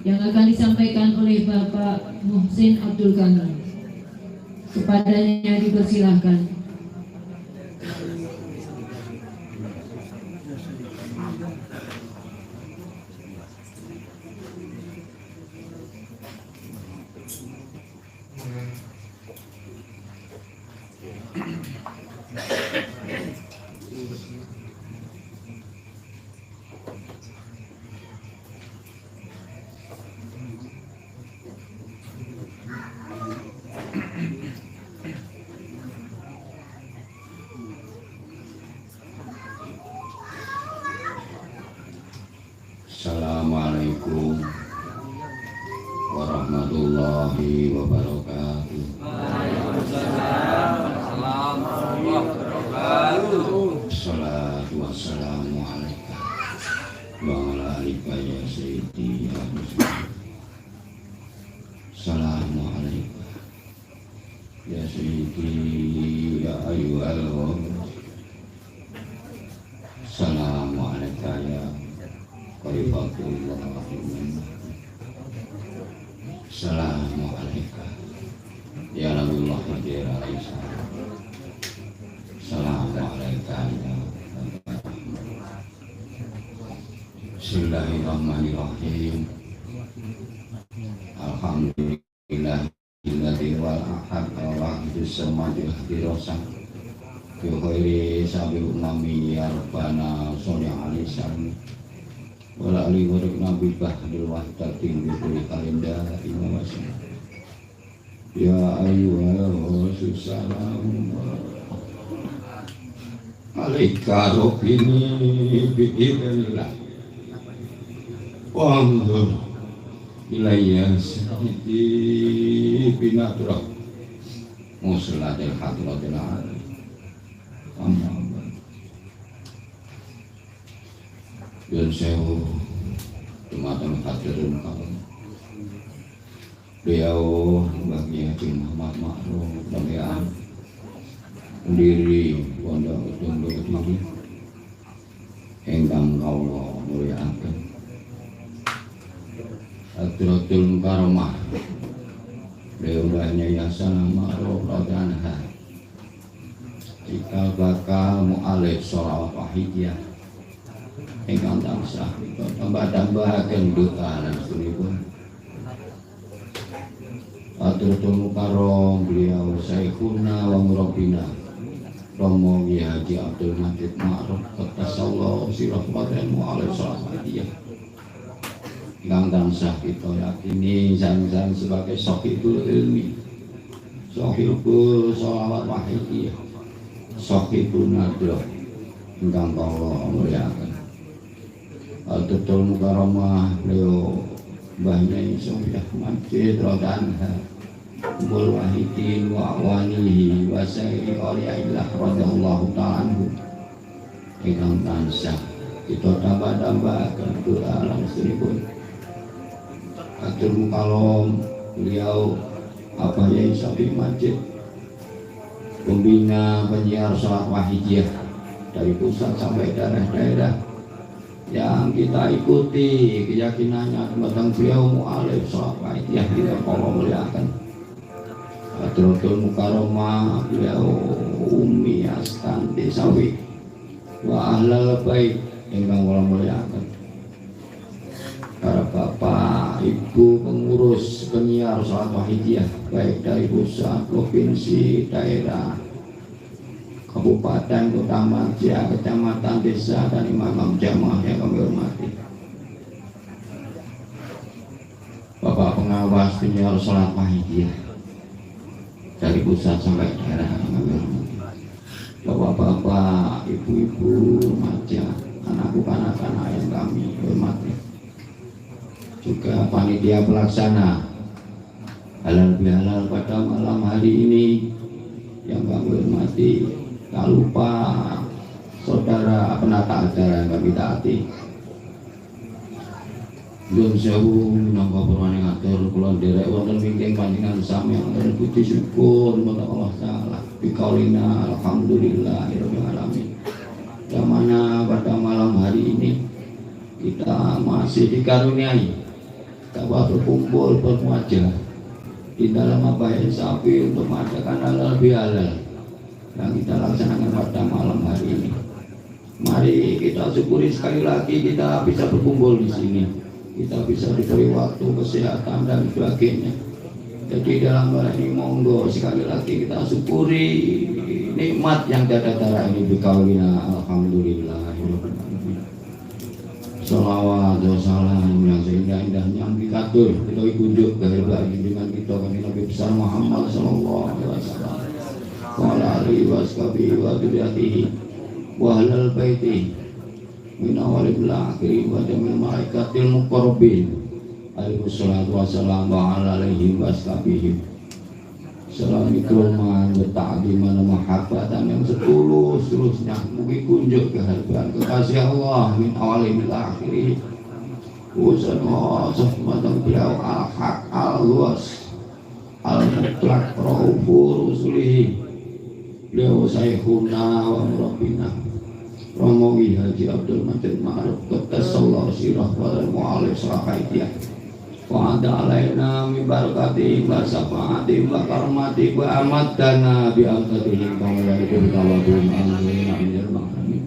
yang akan disampaikan oleh Bapak Muhsin Abdul Ghani. Kepadanya dipersilahkan. Assalamualaikum warahmatullahi wabarakatuh. Waalaikumsalam warahmatullahi wabarakatuh. Assalatu wassalamu alaika wa ala alika ya sayyidi ya Rasulullah. Assalamu alaika ya sayyidi ya ayyuhal warid. Assalamu alaika ya Qaribatullah. Assalamualaikum ya Rasulullah ya Raisa. Assalamualaikum ya Bismillahirrahmanirrahim. Alhamdulillah alladzi wal ahad Allah bisamadil dirasa bi khairi sabil umami yarbana sallallahu alaihi wasallam. Wala ali warik nabi bahdil wahdatin bikuli kalenda imawasya. Ya ayyuhal wasussalam alaika robbini bi'idhnillah wa anzur ilayya sayyidi binadrah muslatil hadratil alim. Amin. Yun sewu Tumatang hadirin kawan beliau bagi Haji Muhammad Ma'ruf Damian pendiri Pondok Tunggu Kediri engkang kawula mulyakaken Hadratul Karamah beliau Yayasan Ma'ruf Radhanha cikal bakal mu'alif sholawat wahidiyah ingkang tansah tambah-tambahaken duka lan sunipun Hadratul Karam beliau Syekhuna wa Murabbina Romo Haji Abdul Majid Ma'ruf Qaddasallahu sirah paten mu'alif sahabatiyah ingkang tansah kita yakini sang-sang sebagai sahibul ilmi, sahibul sholawat wahidiyah, sahibul nadrah ingkang kawula mulyakaken. Hadratul Karamah beliau Mbah Nyai Sofiah Majid Radhanha Mul Wahidin wa awanihi wa sayyidi awliyaillah radhiyallahu ta'ala anhu ingkang tansah kita tambah-tambahkan doa langsungipun. Hadratul Karam beliau Abah Nyai Sofiah Majid pembina penyiar salat wahidiyah dari pusat sampai daerah-daerah yang kita ikuti keyakinannya tentang beliau mu'alif sholat wahidiyah kita kalau muliakan. Hadratul Karamah beliau Umi Astan Desawi wa ahlal bait ingkang kula muliakan. Para bapak ibu pengurus penyiar sholat wahidiyah baik dari pusat, provinsi, daerah, kabupaten, kota marja, kecamatan, desa, dan imam jamaah yang kami hormati. Bapak pengawas penyiar sholat wahidiyah dari pusat sampai daerah yang kami hormati. Bapak-bapak, ibu-ibu, remaja, anak-anak anak-anak yang kami hormati. Juga panitia pelaksana halal bihalal pada malam hari ini yang kami hormati. Tak lupa saudara penata acara yang kami taati. Nyuwun sewu minangka purwaning atur kula nderek wonten wingking panjenengan sami wonten puji syukur marang Allah taala. Bikaulina alhamdulillahirabbil alamin. Yang mana pada malam hari ini kita masih dikaruniai dapat berkumpul bermuajah di dalam abain sapi untuk mengadakan halal bihalal yang kita laksanakan pada malam hari ini. Mari kita syukuri sekali lagi kita bisa berkumpul di sini, kita bisa diberi waktu, kesehatan dan sebagainya. Jadi dalam hal ini monggo sekali lagi kita syukuri nikmat yang tiada tara ini bikaulina alhamdulillah. Salawat wa salam yang seindah-indahnya dikatur kita kunjuk kehebat dengan kita kan Nabi besar Muhammad sallallahu alaihi wasallam wa ala alihi wa sahbihi wa dzurriyyatihi wa ahlal baiti min awalil akhir wa jamil malaikatil muqarrabin alaihi wassalatu wassalam wa ala alihi wa sahbihi. Salam ikroman bertakdiman mahabbatan yang setulus-tulusnya mugi kunjuk kehargaan kekasih Allah min awalil akhir usana sahmatan beliau al-haq al-luas al-mutlaq raufur rusulihi beliau saykhuna wa murabbina Romawi Haji Abdul Majid Ma'ruf Qaddasallahu sirah wa mu'alif sahaidiah wa ada alaina min barakati wa syafaati wa karmati wa amadana bi angkatihi kamalaikul tawadun amin.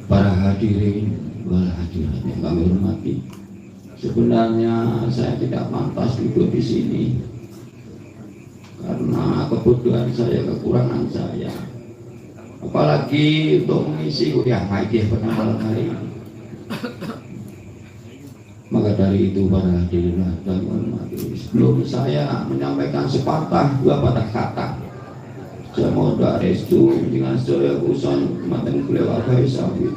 Para hadirin wal hadirat yang kami hormati, sebenarnya saya tidak pantas duduk di sini karena kebutuhan saya, kekurangan saya, apalagi untuk mengisi kuliah haji pada malam hari ini. Maka dari itu para hadirin dan hormati, sebelum saya menyampaikan sepatah dua patah kata, saya mau doa restu dengan saya uson mantan beliau abai sawit.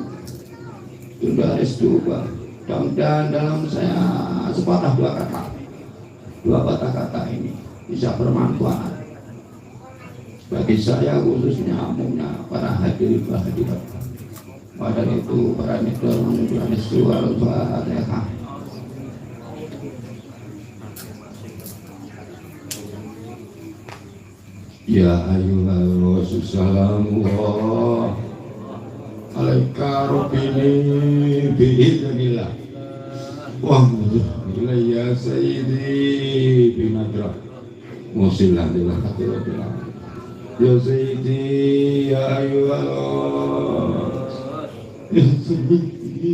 Doa restu Pak. Mudah-mudahan dalam saya sepatah dua patah kata ini bisa bermanfaat bagi saya khususnya umumnya para hadirin dan hadirat. Pada itu para nidor menunjukkan restu al-Fatihah. Ya ayyuhal rasul salamullah alaika rabbini bi'idhnillah wa ya sayyidi binadrah musillah lillah khatirullah ya sayyidi ya ayyuhal ya sayyidi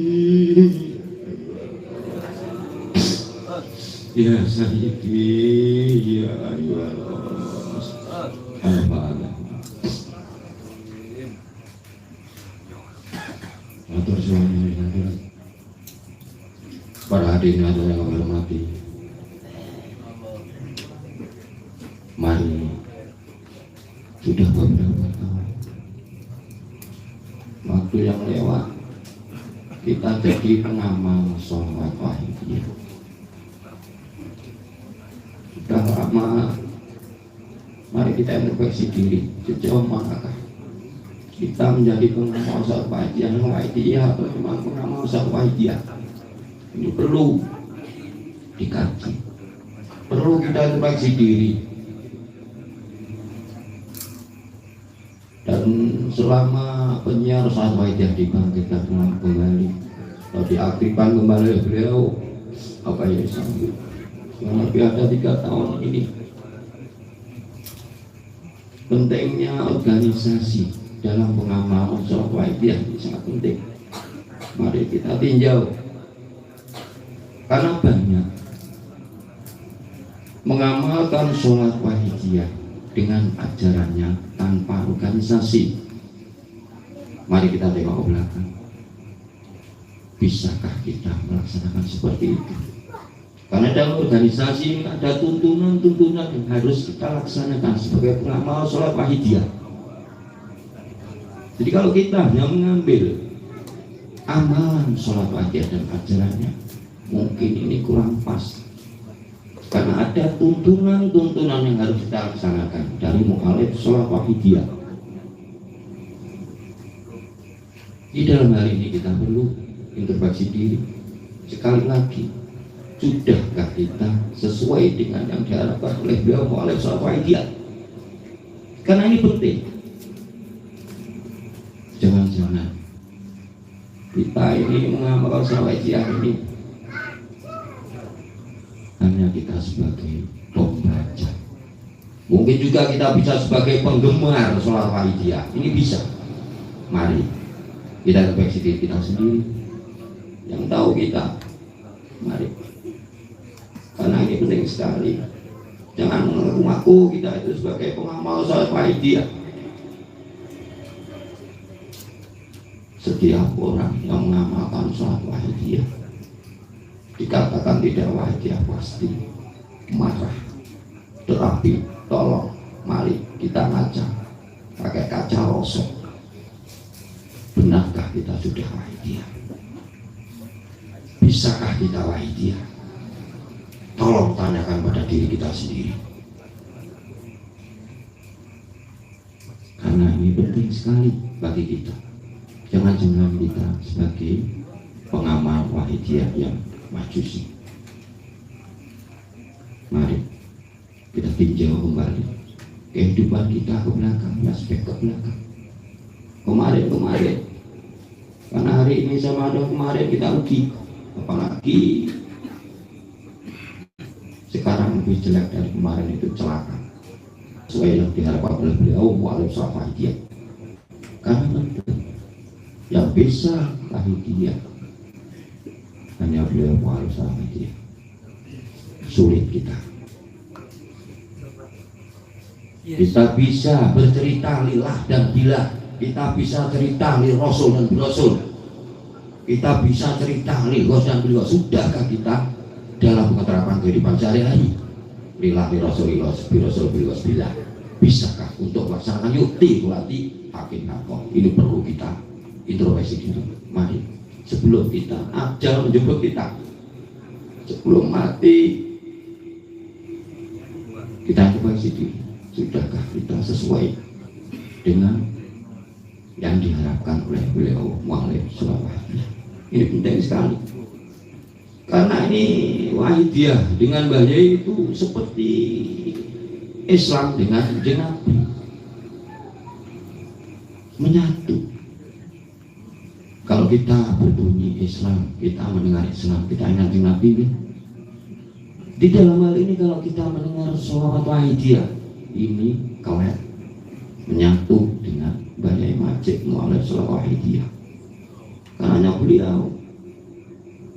ya sayyidi ya ayyuhal atur suami para hadirin yang kami hormati, mari sudah beberapa tahun waktu yang lewat kita jadi pengamal sholat wahidiyah. Sudah lama. Mari kita introspeksi diri, sejauh manakah kita menjadi pengamal sholat wahidiyah atau cuma pengamal sholat wahidiyah. Ini perlu dikaji, perlu kita introspeksi diri. Dan selama penyiar sholat wahidiyah dibangkitkan kembali atau diaktifkan kembali beliau apa ya sambil selama lebih ada 3 tahun ini. Pentingnya organisasi dalam pengamalan sholat wahidiyah ini sangat penting. Mari kita tinjau, karena banyak mengamalkan sholat wahidiyah dengan ajarannya tanpa organisasi. Mari kita tengok ke belakang, bisakah kita melaksanakan seperti itu? Karena dalam organisasi ada tuntunan-tuntunan yang harus kita laksanakan sebagai pengamal sholat wahidiyah. Jadi kalau kita hanya mengambil amalan sholat wahidiyah dan ajarannya, mungkin ini kurang pas. Karena ada tuntunan-tuntunan yang harus kita laksanakan dari mu'alif sholat wahidiyah. Di dalam hal ini kita perlu introspeksi diri. Sekali lagi, sudahkah kita sesuai dengan yang diharapkan oleh beliau mu'alif sholat wahidiyah? Karena ini penting. Jangan-jangan kita ini mengamalkan sholat wahidiyah ini hanya kita sebagai pembaca. Mungkin juga kita bisa sebagai penggemar sholat Wahidiyah. Ini bisa. Mari kita introspeksi diri kita sendiri, yang tahu kita. Mari, karena ini penting sekali. Jangan mengaku kita itu sebagai pengamal sholat Wahidiyah. Setiap orang yang mengamalkan sholat Wahidiyah dikatakan tidak Wahidiyah pasti marah. Tetapi tolong, mari kita ngaca pakai kaca rosok. Benarkah kita sudah Wahidiyah? Bisakah kita Wahidiyah? Tolong tanyakan pada diri kita sendiri. Karena ini penting sekali bagi kita. Jangan-jangan kita sebagai pengamal Wahidiyah yang majusi. Mari kita tinjau kembali kehidupan kita ke belakang, aspek ke belakang. Kemarin, karena hari ini sama ada kemarin kita rugi, apalagi sekarang lebih jelek dari kemarin, itu celaka. Sesuai yang diharapkan oleh beliau walaupun sholat Wahidiyah. Karena betul, yang bisa Wahidiyah hanya beliau walaupun sholat Wahidiyah. Sulit kita. Kita bisa bercerita lillah dan billah. Kita bisa cerita li Rasul dan Rasul. Kita bisa cerita li Ghos dan beliau. Sudahkah kita dalam penerapan kehidupan sehari-hari lillah li Rasul billah? Bisakah untuk melaksanakan yukti kulati hakim hakom? Ini perlu kita introspeksi dulu. Mari sebelum kita ajal menjemput kita, sebelum mati kita introspeksi diri. Sudahkah kita sesuai dengan yang diharapkan oleh beliau mu'alif sholat Wahidiyah? Ini penting sekali, karena ini Wahidiyah dengan bahaya itu seperti Islam dengan Nabi menyatu. Kalau kita berbunyi Islam, kita mendengar Islam, kita ingat Nabi. Di dalam hal ini kalau kita mendengar sholat Wahidiyah, ini kelak menyatu dengan Banyak Majid mu'alif sholat Wahidiyah. Karena beliau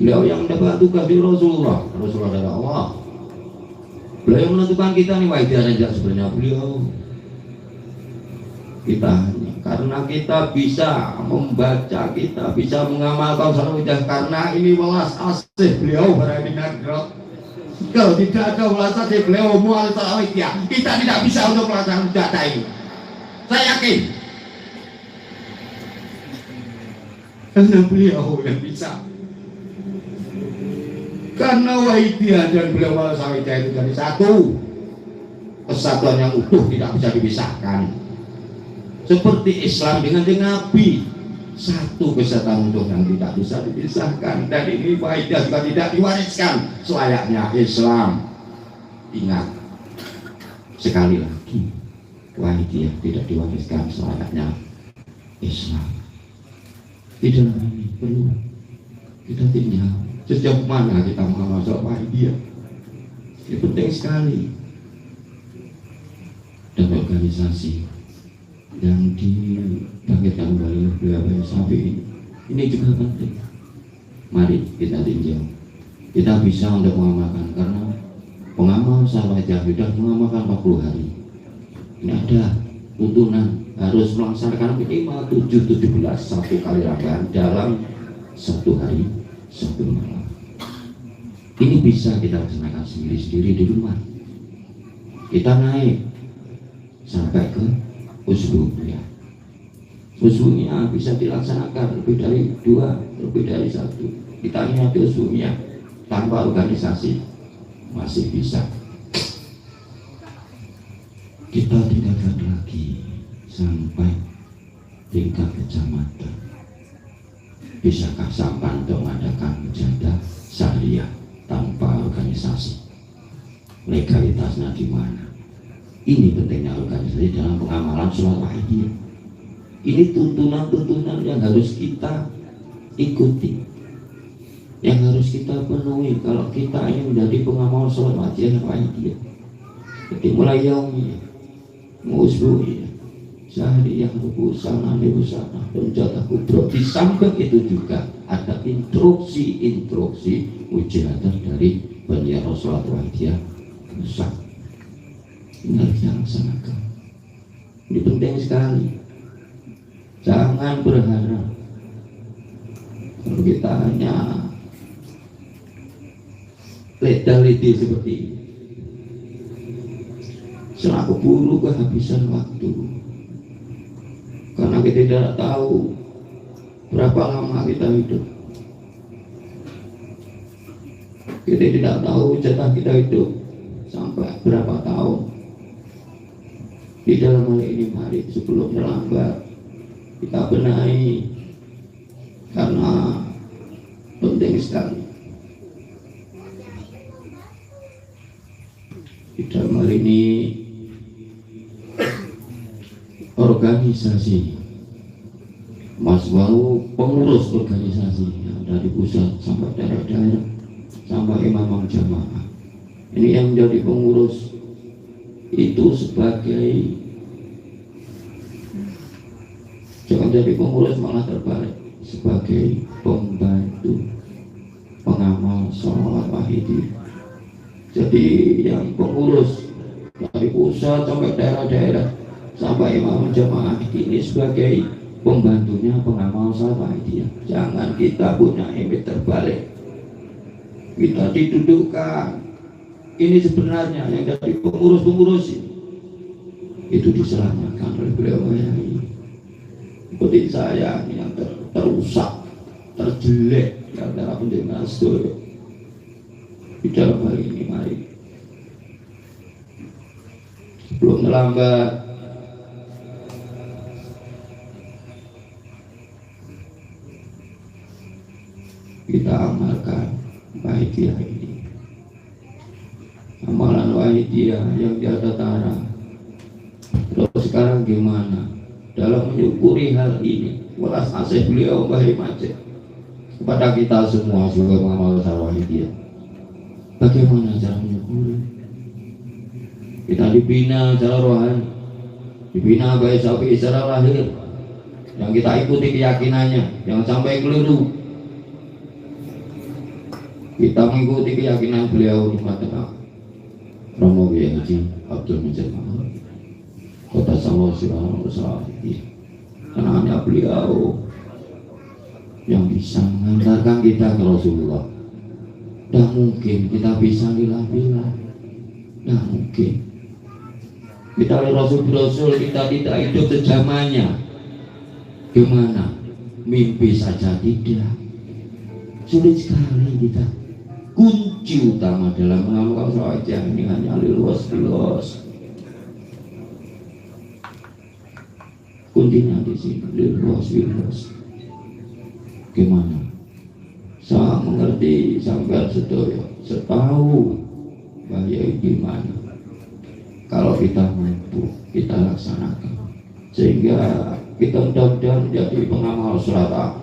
yang mendapat tugas dari Rasulullah dari Allah. Beliau yang menentukan kita nih Wahidiyah saja sebenarnya beliau. Kita hanya karena kita bisa membaca, kita bisa mengamalkan sholat Wahidiyah, karena ini welas asih beliau para binagro. Kalau tidak ada welas asih beliau mu'alif sholat Wahidiyah, kita tidak bisa untuk melaksanakan data ini. Saya yakin. Karena beliau yang bisa. Karena Wahidiyah dan beliau Wahidiyah itu dari satu kesatuan yang utuh, tidak bisa dipisahkan. Seperti Islam dengan Nabi, satu kesatuan utuh yang tidak bisa dipisahkan. Dan ini Wahidiyah juga tidak diwariskan selayaknya Islam. Ingat sekali lagi, Wahidiyah tidak diwariskan selayaknya Islam. Di dalam ini perlu kita tinjau sejauh mana kita mengamal sholat Wahidiyah. Ini penting sekali. Dan organisasi yang dibangkitkan oleh beliau Syafi'i ini juga penting. Mari kita tinjau. Kita bisa untuk mengamalkan, karena pengamal sholat Wahidiyah sudah mengamalkan 40 hari. Ini ada tuntunan harus melaksanakan minimal 7-17 satu kali rakaat dalam satu hari satu malam. Ini bisa kita laksanakan sendiri-sendiri di rumah. Kita naik sampai ke usbu'nya. Usbu'nya bisa dilaksanakan lebih dari 2, lebih dari 1. Kita ingat usbu'nya tanpa organisasi masih bisa. Kita tingkatkan lagi sampai tingkat kecamatan. Bisakah sampai untuk mengadakan mujahadah syariah tanpa organisasi? Legalitasnya di mana? Ini pentingnya organisasi dalam pengamalan sholat Wahidiyah. Ini tuntunan-tuntunan yang harus kita ikuti. yang harus kita penuhi kalau kita ingin menjadi pengamal sholat wajib wajib. Jadi mulai yaumi musbuhi sehari yang busana busana penjata kubro. Di samping itu juga ada instruksi ujatan dari penyiar sholat wajib besar. Ini harus dilaksanakan. Ini penting sekali. Jangan berharap kalau kita hanya leda-ledi seperti ini. Selaku buru kehabisan waktu. Karena kita tidak tahu berapa lama kita hidup. Kita tidak tahu jatah kita hidup sampai berapa tahun. Di dalam hal ini mari sebelum terlambat kita benahi, karena penting sekali. Di dalam hal ini organisasi, Mas Wau pengurus organisasi dari pusat sampai daerah-daerah sampai imam jamaah. Ini yang menjadi pengurus itu sebagai, jangan jadi pengurus malah terbalik, sebagai pembantu pengamal sholat wahidi. Jadi yang pengurus dari pusat sampai daerah-daerah sampai imam jamaah ini sebagai pembantunya pengamal sholat wahidi. Jangan kita punya image terbalik, kita didudukkan. Ini sebenarnya yang dari pengurus-pengurus itu diselamatkan oleh beliau ini. Seperti saya ini yang terusak, terjelek karena penjenengan sedaya. Di dalam hal ini mari sebelum terlambat kita amalkan bahagia ini. Amalan wahidiyah yang tiada tara. Terus sekarang gimana dalam menyukuri hal ini? Welas asih beliau Mbah Aceh kepada kita semua sebagai pengamal sholat wahidiyah. Bagaimana cara menyukuri? Kita dibina secara rohani, dibina baik sampai secara lahir, yang kita ikuti keyakinannya, jangan sampai keliru. Kita mengikuti keyakinan beliau di mata Romo Haji Abdul Majid Mahmud Kota Solo Sirah karena hanya beliau yang bisa mengantarkan kita ke Rasulullah. Tidak mungkin kita bisa bila-bila, tidak mungkin kita oleh Rasul kita tidak hidup sejamannya. Gimana? Mimpi saja tidak, sulit sekali kita. Kunci utama dalam mengamalkan sholat ini hanya luas. Kuncinya di sini, luas. Gimana? Saya mengerti sampai setahu bahaya gimana. Kalau kita mampu, kita laksanakan sehingga kita mudah-mudahan menjadi pengamal sholat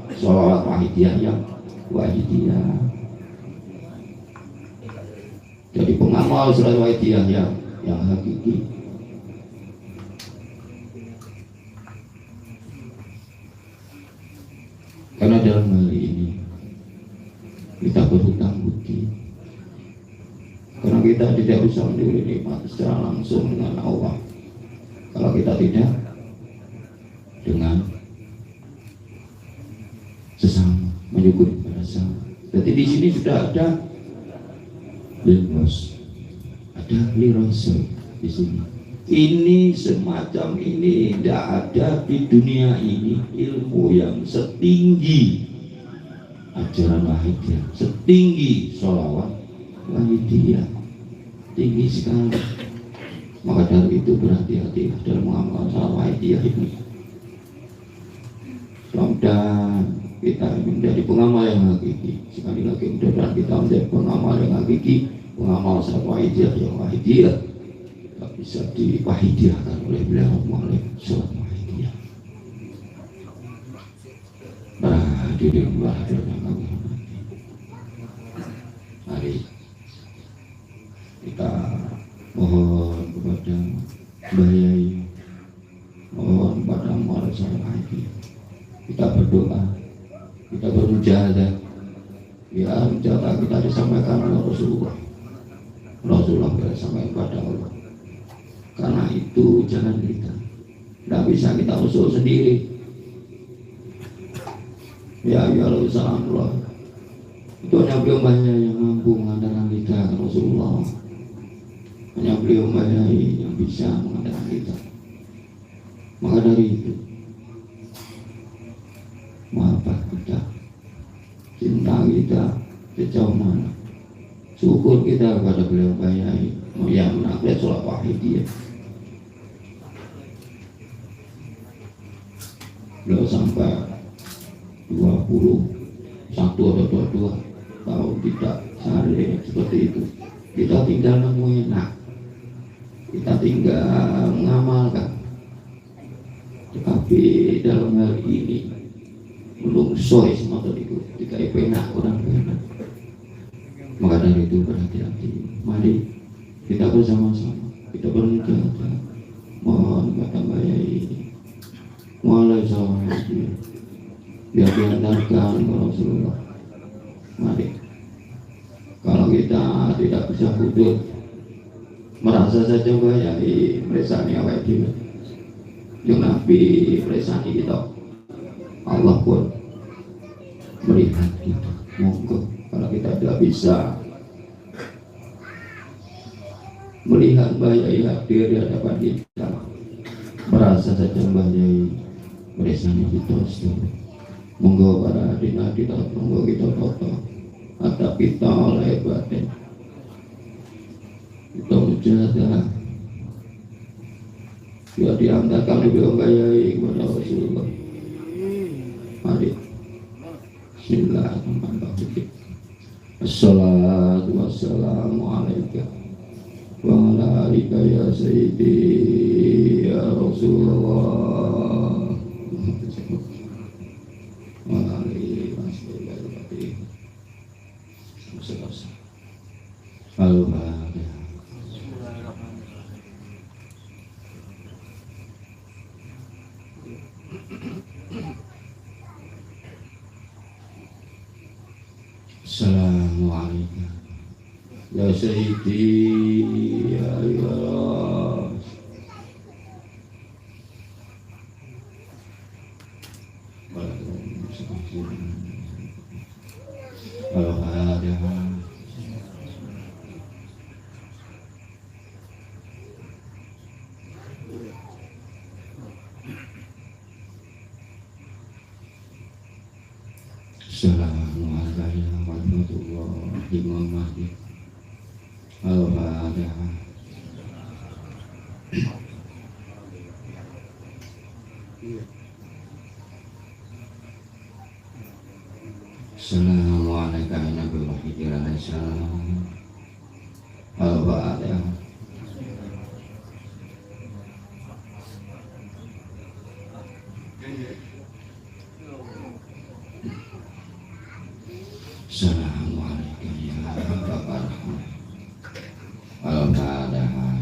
wahidiyah yang wahidiyah. Jadi pengamal sholat wahidiyah yang hakiki. Karena dalam hal ini kita berhutang budi. Karena kita tidak bisa mencuri nikmat secara langsung dengan Allah kalau kita tidak dengan sesama, menyukuri pada sesama. Jadi di sini sudah ada liros, ada lirosel di sini. Ini semacam ini tidak ada di dunia ini ilmu yang setinggi ajaran wahidiyah, setinggi sholawat wahidiyah, tinggi sekali. Maka dari itu berhati-hati dalam mengamalkan sholawat wahidiyah ini. Mudah-mudahan kita menjadi pengamal yang hakiki. Sekali lagi mudah-mudahan kita menjadi pengamal yang hakiki, pengamal sholawat wahidiyah yang wahidiyah, tak bisa diwahidiyahkan oleh beliau oleh sholat wahidiyah. Hadirin yang kami hormati, Kita mohon kepada Mbah Yai, mohon kepada Muhammad Sallallahu. Kita berdoa, kita bermujahadah, ya mujahadah kita disampaikan oleh Rasulullah. Rasulullah sampaikan kepada Allah. Karena itu jangan kita, tidak bisa kita usul sendiri. Ya Allah, salamullah. Itu hanya beliau banyak yang mampu mengandalkan kita ke Rasulullah. Hanya beliau banyak yang bisa mengandalkan kita. Maka dari itu, maafkan kita, cinta kita sejauh mana, syukur kita kepada beliau banyak yang menaklir sholat wahidiyah. Beliau sampai 21 atau 22 tahun tidak sehari seperti itu. Kita tinggal nemuin enak, kita tinggal mengamalkan. Tetapi dalam hal ini belum sesuai semata itu. Jika enak orang enak. Maka dari itu berhati-hati. Mari kita bersama-sama, kita bermujahadah. Mohon kata Mbak Yai, Waalaikumsalam. Biar diantarkan ke Rasulullah. Mari, kalau kita tidak bisa hudud, merasa saja Mbak Yai meresani awal dulu. Yang Nabi meresani kita, Allah pun melihat kita. Monggo, kalau kita tidak bisa melihat Mbak Yai hadir di hadapan kita, merasa saja Mbak Yai meresani kita. Monggo para hadirin kita, monggo kita toto atap kita oleh batin, kita mujahadah, ya diantarkan lebih baik kepada Rasulullah. Mari, Bismillahirrahmanirrahim. Assalatu wassalamu alaika wa ala alika ya sayyidi ya Rasulullah. Al-Fatihah. Assalamualaikum ya sayyidi ya Allah. Al-Fatihah. Assalamualaikum warahmatullahi wabarakatuh. Al-Fatihah. Assalamualaikum warahmatullahi wabarakatuh. Al-Fatihah. Assalamualaikum ya Bapak. Al-Fatihah.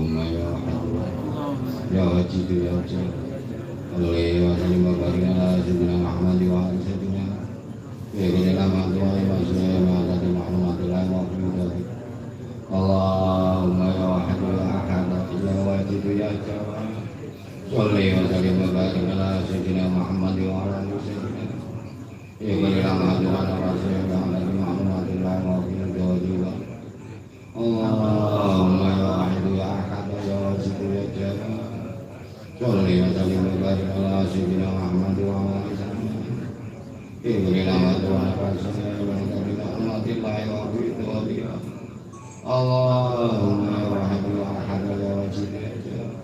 Allahumma ya Wahid ya Wajid ya Wajid alaihi wa sallim wa barik ala sayyidina Muhammad wa ala sayyidina ya lama doa wa sallam ala Muhammad wa ala Allahumma ya Wahid ya Ahad ya Wajid ya Jawad alaihi wa sallim wa barik ala sayyidina Muhammad wa ala sayyidina ya lama doa wa sallam ala Muhammad wa ala Allahumma ya Wahid ya Ahad ya Wajid ya Jawad Sholli wa sallim wa barik ala sayyidina Muhammad wa ala sayyidina Ibni nama Tuhan Rasulullah wa ala ummatillahi wa bidawiyah Allahumma ya Wahid ya Ahad ya Wajid ya Jawad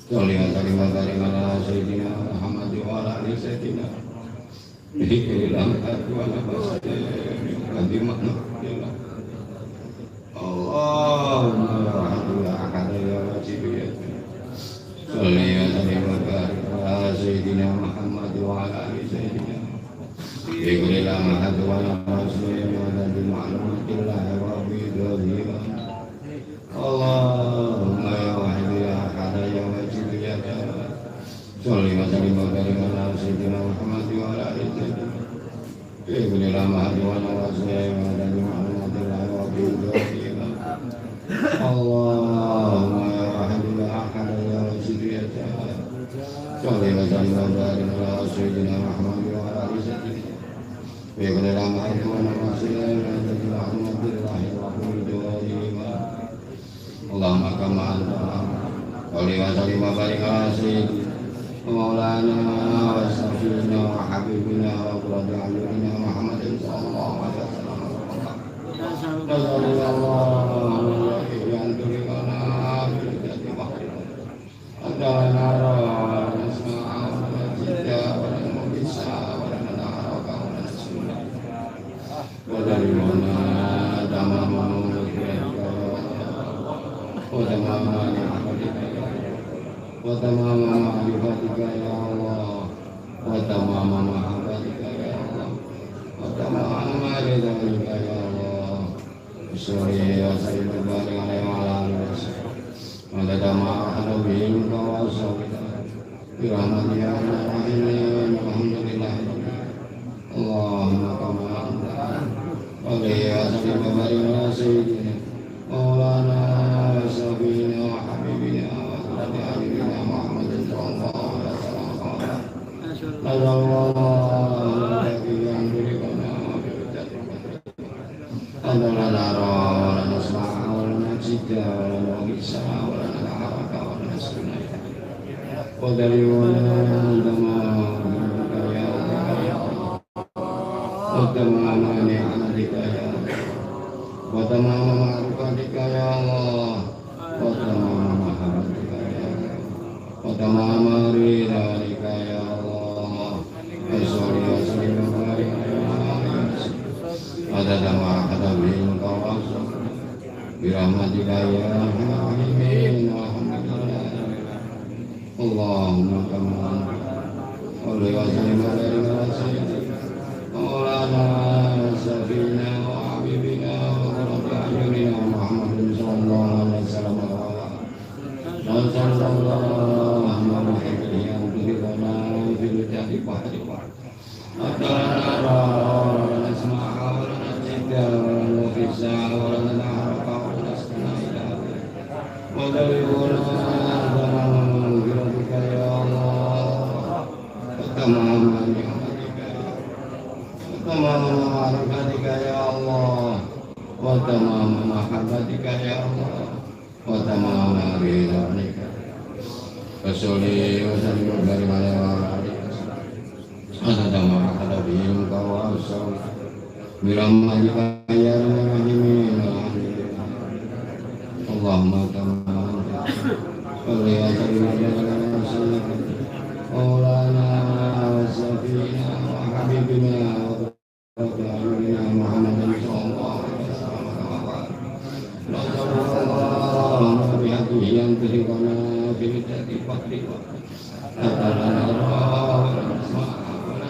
Sholli wa sallim wa barik ala sayyidina Muhammad wa ala sayyidina Ibni nama Tuhan Rasulullah Allahumma ya Wahid ya Ahad ya Wajid ya Jawad Sholli wa sallim wa barik ala sayyidina Muhammad wa ala sayyidina Ibni nama Tuhan Rasulullah wa ala ma'lumatillah wa bidawiyah Allahumma ya Wahid ya Ahad ya Wajid ya Jawad Sholli wa sallim wa barik ala sayyidina Muhammad wa ala sayyidina Ibni nama Tuhan Rasulullah wa ala ma'lumatillah wa bidawiyah Allahumma ya Wahid ya Ahad ya Wajid ya Jawad Sholli wa sallim wa barik ala sayyidina Muhammad wa ala sayyidina Ibni nama Tuhan Rasulullah wa ala ma'lumatillah wa bidawiyah Allahumma kama anta Sholli wa sallim wa barik ala sayyidina Maulana wa safina wa habibina wa qurratu a'yunina Muhammadin sallallahu alaihi wasallam wa tamama ma'rifatika ya Allah wa tamama mahabbatika ya Allah wa tamama ridhaika ya Allah Sholli wa sallim wa barik alaihi wa ala alihi wa tamama ahadabihim wa wasawita bi rahmatika ya rahim alhamdulillah Allahumma kama anta alaihi wa sallim wa barik ala sayyidina maulana wa safina wa habibina Habibina Muhammadin sallallahu alaihi wasallam. Allah yang berikan adalah naro dan asma wal najida wal bisa wal haraka wal nasuna. Qadari wal dama ya Allah. Utama ni'matika ya Allah. Wa tamama ma'rifatika ya Allah. Wa tamama mahabbatika wa tamama ridhaika ya Allah Sholli wa sallim wa barik ala ma hadabil qawasul bi rahmatika ya arhamin alhamdulillah Allahumma kama Sholli wa sallim wa barik ala sayyidina maulana safina wa habibina wa qurratu a'yunina Muhammadin sallallahu alaihi wasallam wa tamama mahabbatika ya Allah wa tamama ridhaika Sholli wa sallim wa barik ala sayyidina Muhammadin wa ala bi rahmatika ya rahim Allahumma tamam Sholli wa sallim wa barik ala sayyidina maulana wa safina wa habibina wa qurratu a'yunina Muhammadin sallallahu alaihi wasallam yang terikana bil jati fakri atalana wa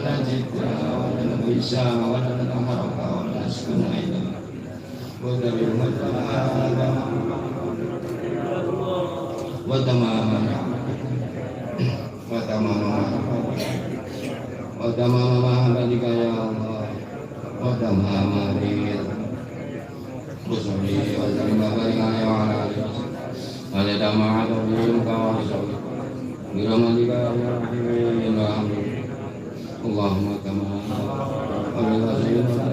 najida wa bisa wa amaraka wa naskunaina wa dari wa tamama mahabbatika ya Allah wa tamama ridha Usolli wa sallim wa barik alaihi wa ala alihi wa tamama tawfiqika wa rasulika birahmatika ya rahim ya rahim Allahumma kama wa ala sayyidina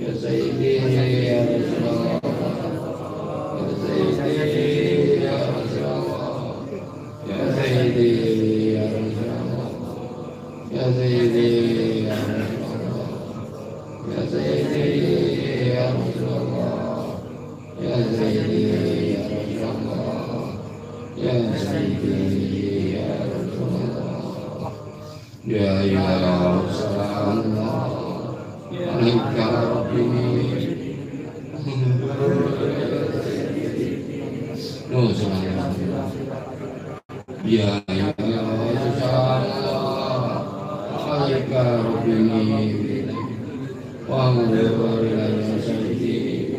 Ya Sayyidi ya Rasulullah, ya Sayyidi ya Rasulullah, ya Sayyidi ya Rasulullah, ya Sayyidi ya Rasulullah, ya Sayyidi ya Rasulullah, ya Sayyidi ya Rasulullah, ya Sayyidi ya Rasulullah, ya Rasulullah. Alaika Rabbi Ya Alaika Rabbi wa ya Sayyidi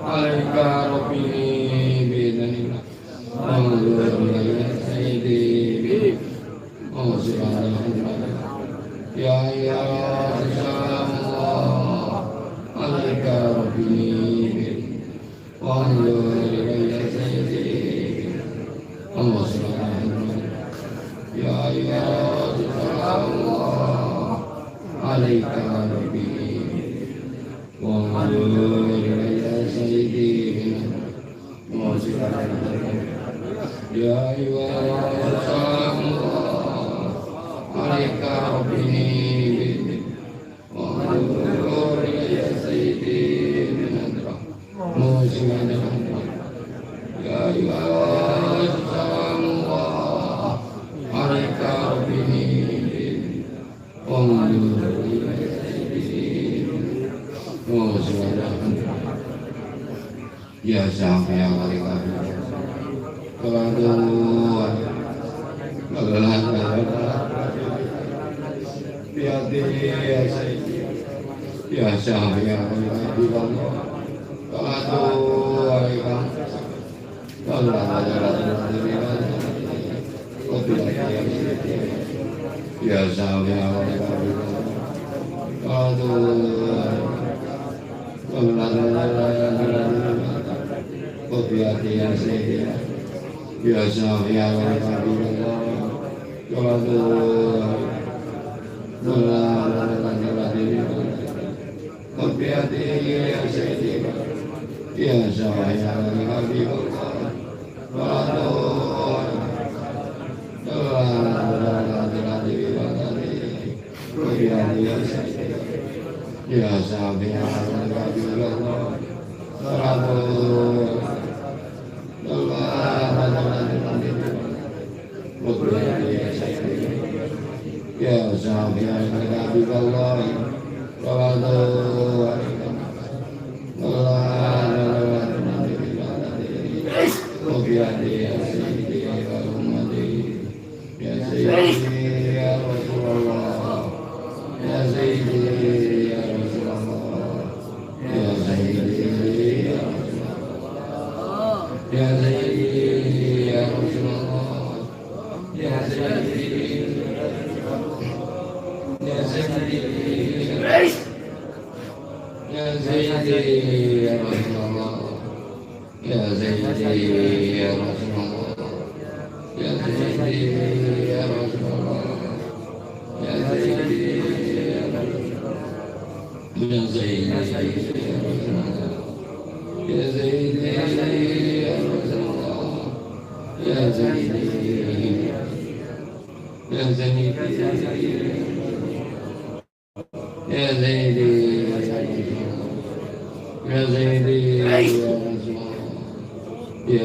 Alaika Rabbi Ya ya Allah, alaika Rabbi, wa ya Sayyidi, ya ya Allah, alaika Rabbi, wa ya Sayyidi, ya ya Allah. Alaika Rabbi wa ya Sayyidi ya Allah alaika Rabbi wa ya Sayyidi ya Syafi ya alaika ya Sayyidi ya Syafi ya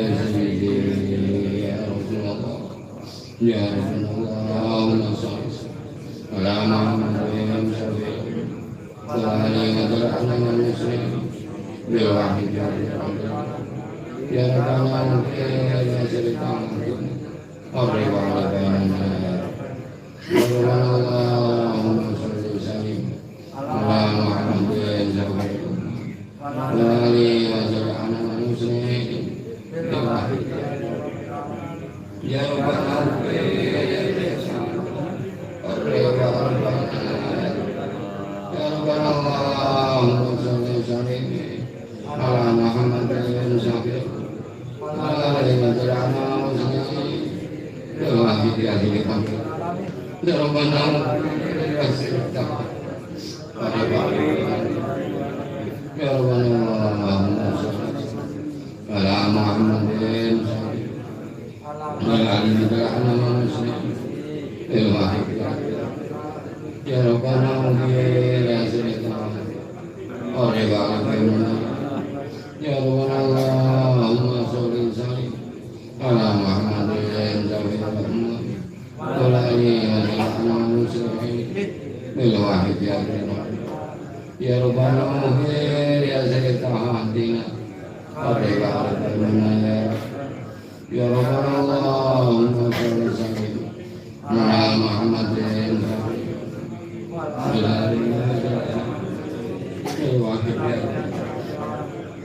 hidayah ya Rabbana ya Rabbana ala Muhammadin ala alihi wa sahbihi ya Rabbana ya Sayyidina Ore Bhagavana ya Rabbana Allahumma sholli sallim ala Muhammadin wa ala alihi wa sahbihi bil wahid ya ya Rabbana ya Sayyidina Ore Bhagavana ya Rabbana Allahumma sholli sallim ala Muhammadin wa ala alihi wa sahbihi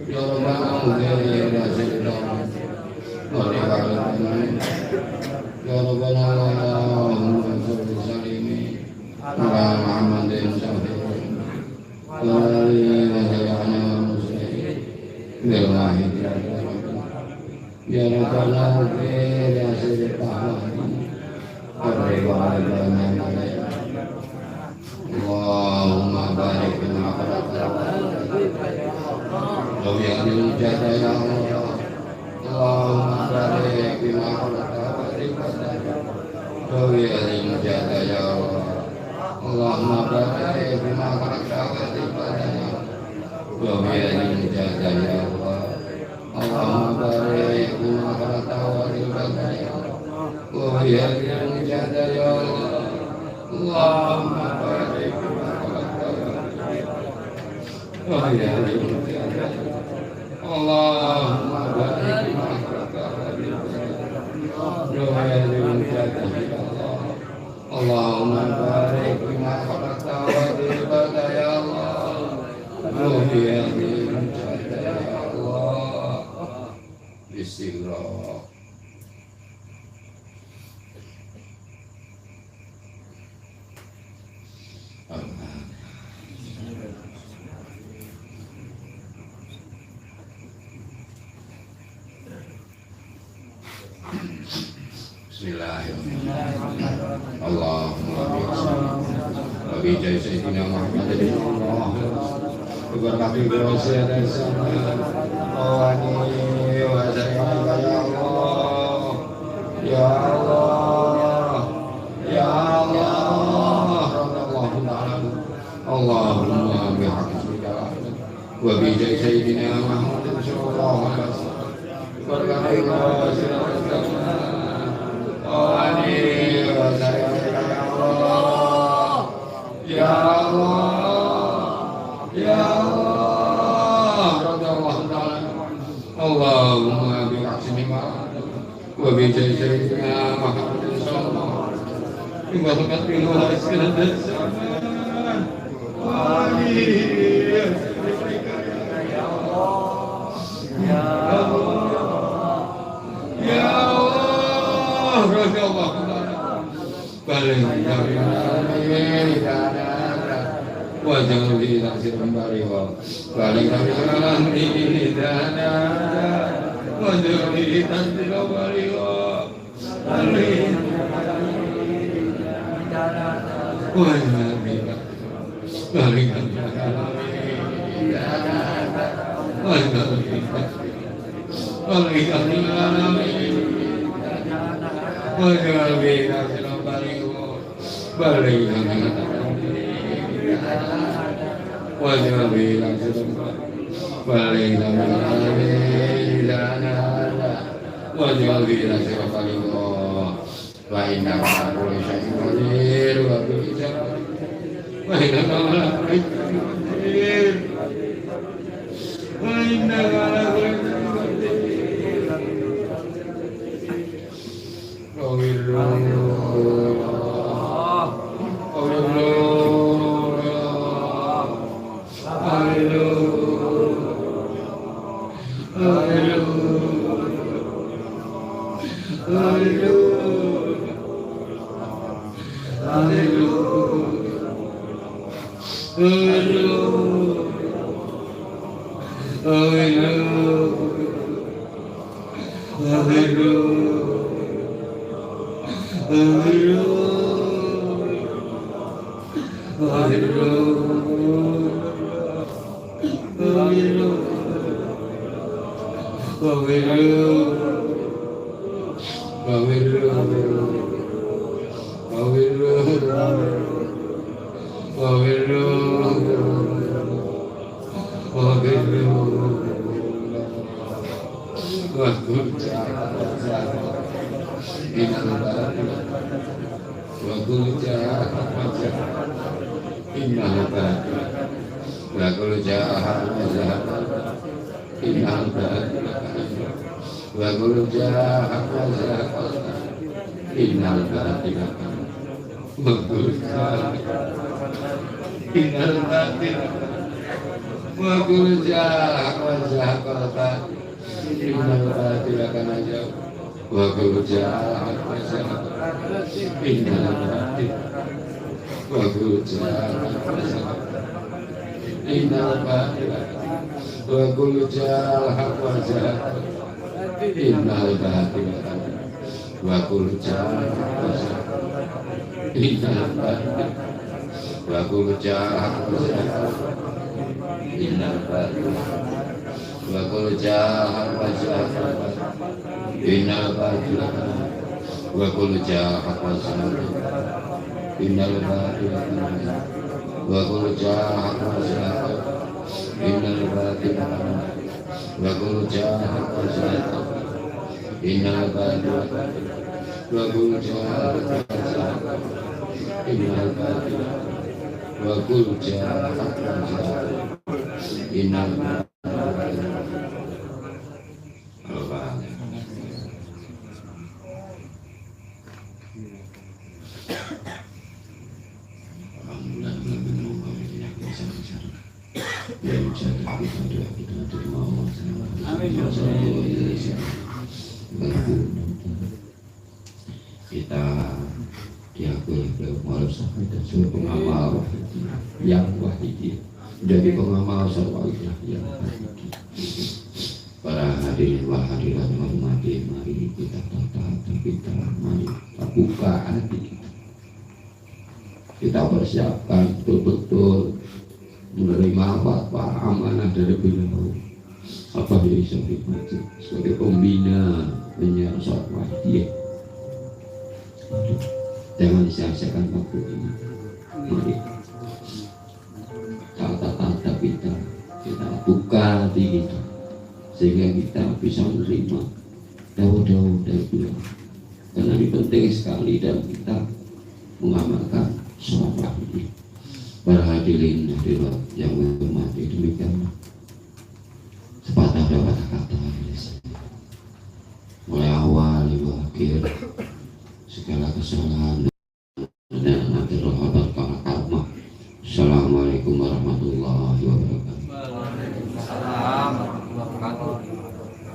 ya Rabbana ya Sayyidina Ore Bhagavana ya Rabbana Allahumma sholli sallim ala Muhammadin wa ala alihi wa sahbihi bil wahid ya Rabbana ya Sayyidina Ore Bhagavana Allahumma barik lana wa bi'adil jada ya Allah Allahumma barik lana wa bi'adil jada ya Allah Allahumma barik lana wa bi'adil jada ya Allah Allahumma barik lana wa bi'adil jada ya Allah Allahumma barik Allahumma barik Allahumma barik ya Allah Bismillah. Bismillahirrahmanirrahim. Allahumma wa bi jai sayyidina Muhammadin berkati berwasiat dan awani wa sayyidina ya Allah ya Allah Allahumma bihaqqika wa bi jai sayyidina Muhammadin sallallahu alaihi wasallam berkati berwasiat awani wa sayyidina ya Allah ya Allah radallahu ta'ala Allahumma bihaqqika wa bi jai sayyidina Muhammadin sallallahu alaihi wasallam berkati berwasiat dan wajah di taksir kembali balik kami salam di dana wajah di taksir kembali balik wajah balik kami salam di dana wajah balik kami salam wajah di taksir kembali balik kami wajah bilang balik kami dana wajah bilang sekali lain nama boleh saya hadir waktu bicara lain nama hadir lain nama Kita diakui oleh sahabat dan seluruh pengamal yang wahidi, jadi pengamal sarwaidah yang wahidi. Para hadirin wal hadirat hormati, mari kita tata, kita mari kita buka hati kita. Kita persiapkan betul-betul menerima apa amanah dari beliau. Apa yang bisa dimaksud sebagai pembina penyiar sarwaidah. Jangan sia-siakan waktu ini. Mari tata kita buka hati kita sehingga kita bisa menerima daun-daun dari beliau. Karena ini penting sekali dalam kita mengamalkan sholat ini. Para hadirin hadirat yang menghormati, demikian sepatah dua kata mulai awal hingga akhir segala kesalahan dan nanti rohabat karma. Assalamualaikum warahmatullahi wabarakatuh. Waalaikumsalam warahmatullahi wabarakatuh.